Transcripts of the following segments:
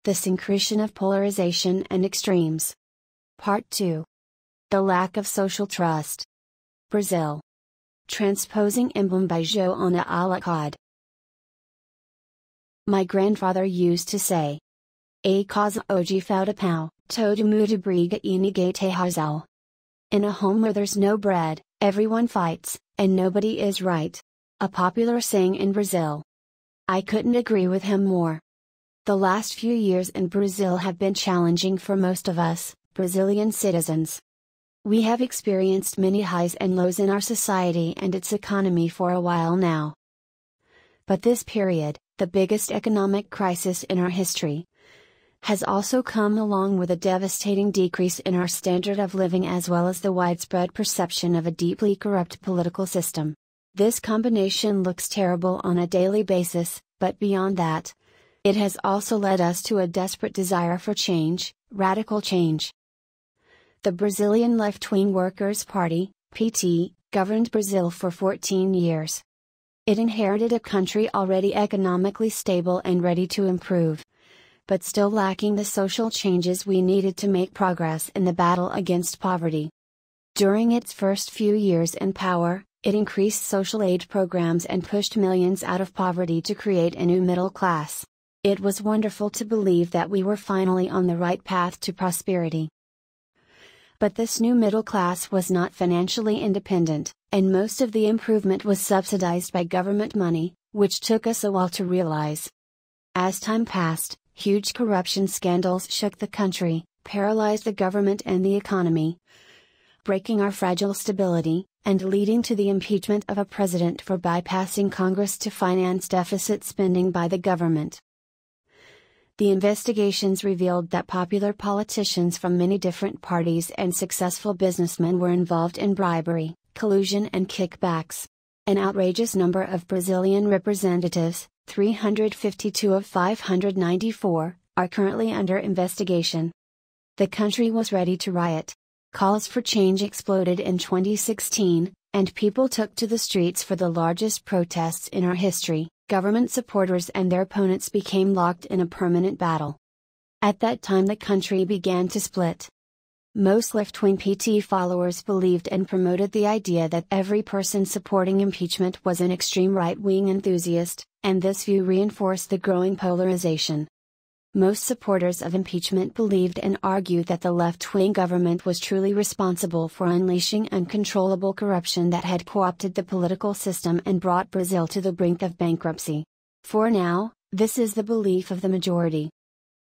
The Syncretion of Polarization and Extremes. Part 2. The Lack of Social Trust. Brazil. Transposing emblem by Joana Alencar. My grandfather used to say, "A casa hoje falta pão, todo mundo briga e ninguém tem razão." In a home where there's no bread, everyone fights, and nobody is right. A popular saying in Brazil. I couldn't agree with him more. The last few years in Brazil have been challenging for most of us, Brazilian citizens. We have experienced many highs and lows in our society and its economy for a while now. But this period, the biggest economic crisis in our history, has also come along with a devastating decrease in our standard of living as well as the widespread perception of a deeply corrupt political system. This combination looks terrible on a daily basis, but beyond that, it has also led us to a desperate desire for change, radical change. The Brazilian left-wing Workers' Party, PT, governed Brazil for 14 years. It inherited a country already economically stable and ready to improve, but still lacking the social changes we needed to make progress in the battle against poverty. During its first few years in power, it increased social aid programs and pushed millions out of poverty to create a new middle class. It was wonderful to believe that we were finally on the right path to prosperity. But this new middle class was not financially independent, and most of the improvement was subsidized by government money, which took us a while to realize. As time passed, huge corruption scandals shook the country, paralyzed the government and the economy, breaking our fragile stability, and leading to the impeachment of a president for bypassing Congress to finance deficit spending by the government. The investigations revealed that popular politicians from many different parties and successful businessmen were involved in bribery, collusion and kickbacks. An outrageous number of Brazilian representatives, 352 of 594, are currently under investigation. The country was ready to riot. Calls for change exploded in 2016, and people took to the streets for the largest protests in our history. Government supporters and their opponents became locked in a permanent battle. At that time the country began to split. Most left-wing PT followers believed and promoted the idea that every person supporting impeachment was an extreme right-wing enthusiast, and this view reinforced the growing polarization. Most supporters of impeachment believed and argued that the left-wing government was truly responsible for unleashing uncontrollable corruption that had co-opted the political system and brought Brazil to the brink of bankruptcy. For now, this is the belief of the majority.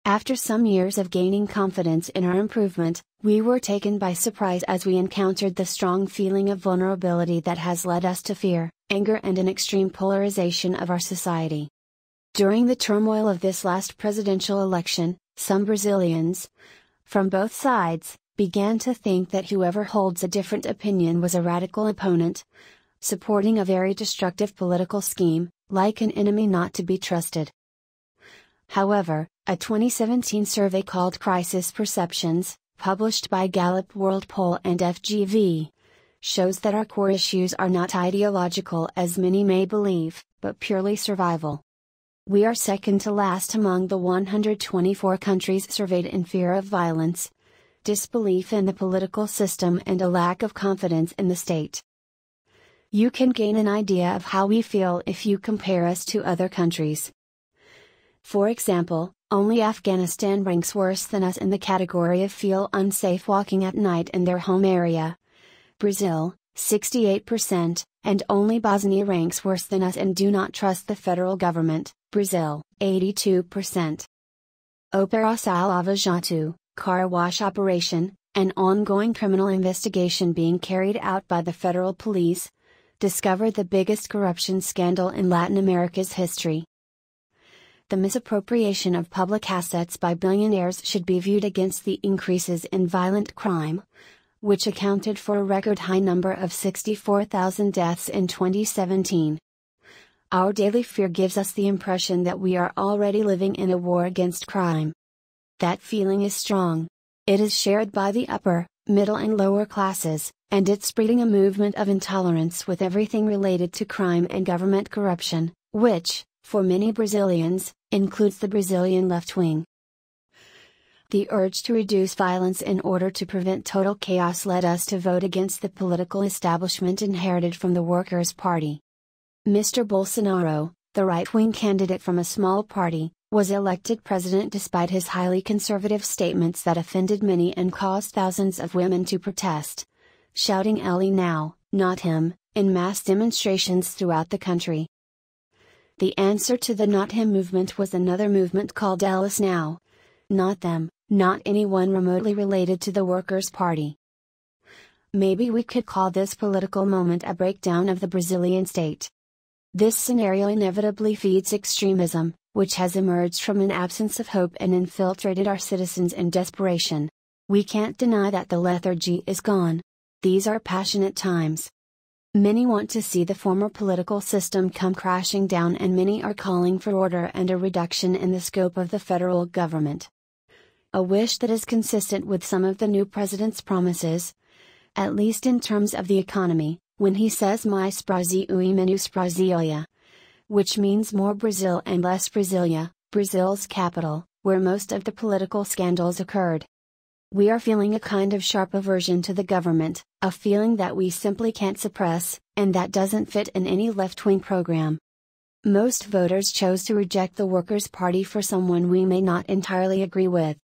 After some years of gaining confidence in our improvement, we were taken by surprise as we encountered the strong feeling of vulnerability that has led us to fear, anger and an extreme polarization of our society. During the turmoil of this last presidential election, some Brazilians, from both sides, began to think that whoever holds a different opinion was a radical opponent, supporting a very destructive political scheme, like an enemy not to be trusted. However, a 2017 survey called Crisis Perceptions, published by Gallup World Poll and FGV, shows that our core issues are not ideological as many may believe, but purely survival. We are second to last among the 124 countries surveyed in fear of violence, disbelief in the political system and a lack of confidence in the state. You can gain an idea of how we feel if you compare us to other countries. For example, only Afghanistan ranks worse than us in the category of feel unsafe walking at night in their home area. Brazil, 68%, and only Bosnia ranks worse than us and do not trust the federal government. Brazil, 82%. Operação Lava Jato, car wash operation, an ongoing criminal investigation being carried out by the federal police, discovered the biggest corruption scandal in Latin America's history. The misappropriation of public assets by billionaires should be viewed against the increases in violent crime, which accounted for a record high number of 64,000 deaths in 2017. Our daily fear gives us the impression that we are already living in a war against crime. That feeling is strong. It is shared by the upper, middle and lower classes, and it's breeding a movement of intolerance with everything related to crime and government corruption, which, for many Brazilians, includes the Brazilian left wing. The urge to reduce violence in order to prevent total chaos led us to vote against the political establishment inherited from the Workers' Party. Mr. Bolsonaro, the right-wing candidate from a small party, was elected president despite his highly conservative statements that offended many and caused thousands of women to protest, shouting "Ellie now, not him," in mass demonstrations throughout the country. The answer to the Not Him movement was another movement called Elas Now. Not them, not anyone remotely related to the Workers' Party. Maybe we could call this political moment a breakdown of the Brazilian state. This scenario inevitably feeds extremism, which has emerged from an absence of hope and infiltrated our citizens in desperation. We can't deny that the lethargy is gone. These are passionate times. Many want to see the former political system come crashing down, and many are calling for order and a reduction in the scope of the federal government. A wish that is consistent with some of the new president's promises, at least in terms of the economy, when he says "Mais Brasil e menos Brasilia," which means more Brazil and less Brasilia, Brazil's capital, where most of the political scandals occurred. We are feeling a kind of sharp aversion to the government, a feeling that we simply can't suppress, and that doesn't fit in any left-wing program. Most voters chose to reject the Workers' Party for someone we may not entirely agree with.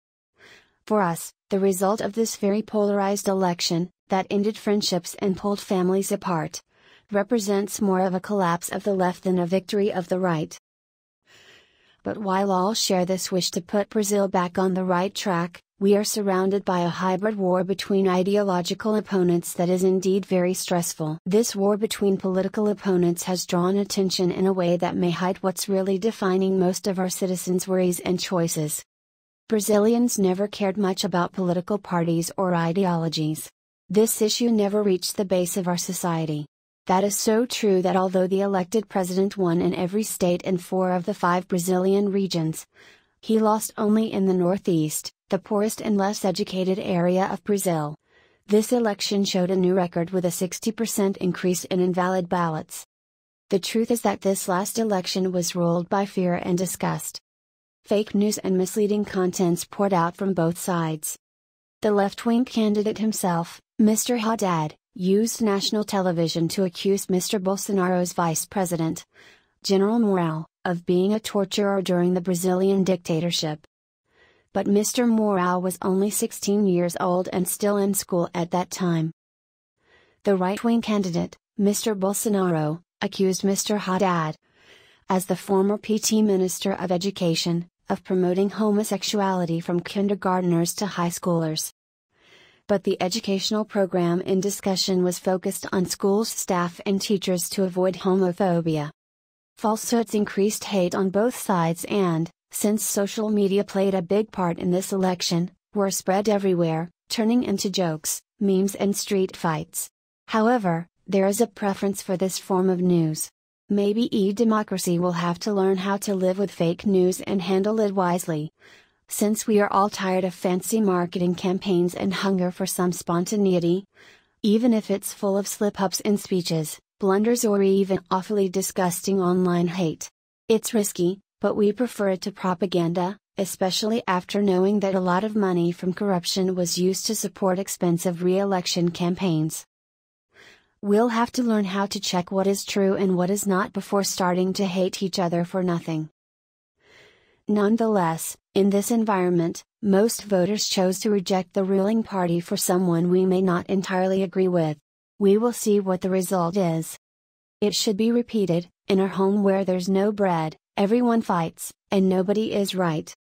For us, the result of this very polarized election, that ended friendships and pulled families apart, represents more of a collapse of the left than a victory of the right. But while all share this wish to put Brazil back on the right track, we are surrounded by a hybrid war between ideological opponents that is indeed very stressful. This war between political opponents has drawn attention in a way that may hide what's really defining most of our citizens' worries and choices. Brazilians never cared much about political parties or ideologies. This issue never reached the base of our society. That is so true that although the elected president won in every state in 4 of the 5 Brazilian regions, he lost only in the Northeast, the poorest and less educated area of Brazil. This election showed a new record with a 60% increase in invalid ballots. The truth is that this last election was ruled by fear and disgust. Fake news and misleading contents poured out from both sides. The left-wing candidate himself, Mr. Haddad, used national television to accuse Mr. Bolsonaro's vice president, General Mourão, of being a torturer during the Brazilian dictatorship. But Mr. Mourão was only 16 years old and still in school at that time. The right-wing candidate, Mr. Bolsonaro, accused Mr. Haddad, as the former PT Minister of Education, of promoting homosexuality from kindergarteners to high schoolers. But the educational program in discussion was focused on schools' staff and teachers to avoid homophobia. Falsehoods increased hate on both sides and, since social media played a big part in this election, were spread everywhere, turning into jokes, memes and street fights. However, there is a preference for this form of news. Maybe democracy will have to learn how to live with fake news and handle it wisely. Since we are all tired of fancy marketing campaigns and hunger for some spontaneity, even if it's full of slip-ups in speeches, blunders or even awfully disgusting online hate. It's risky, but we prefer it to propaganda, especially after knowing that a lot of money from corruption was used to support expensive re-election campaigns. We'll have to learn how to check what is true and what is not before starting to hate each other for nothing. Nonetheless, in this environment, most voters chose to reject the ruling party for someone we may not entirely agree with. We will see what the result is. It should be repeated, in a home where there's no bread, everyone fights, and nobody is right.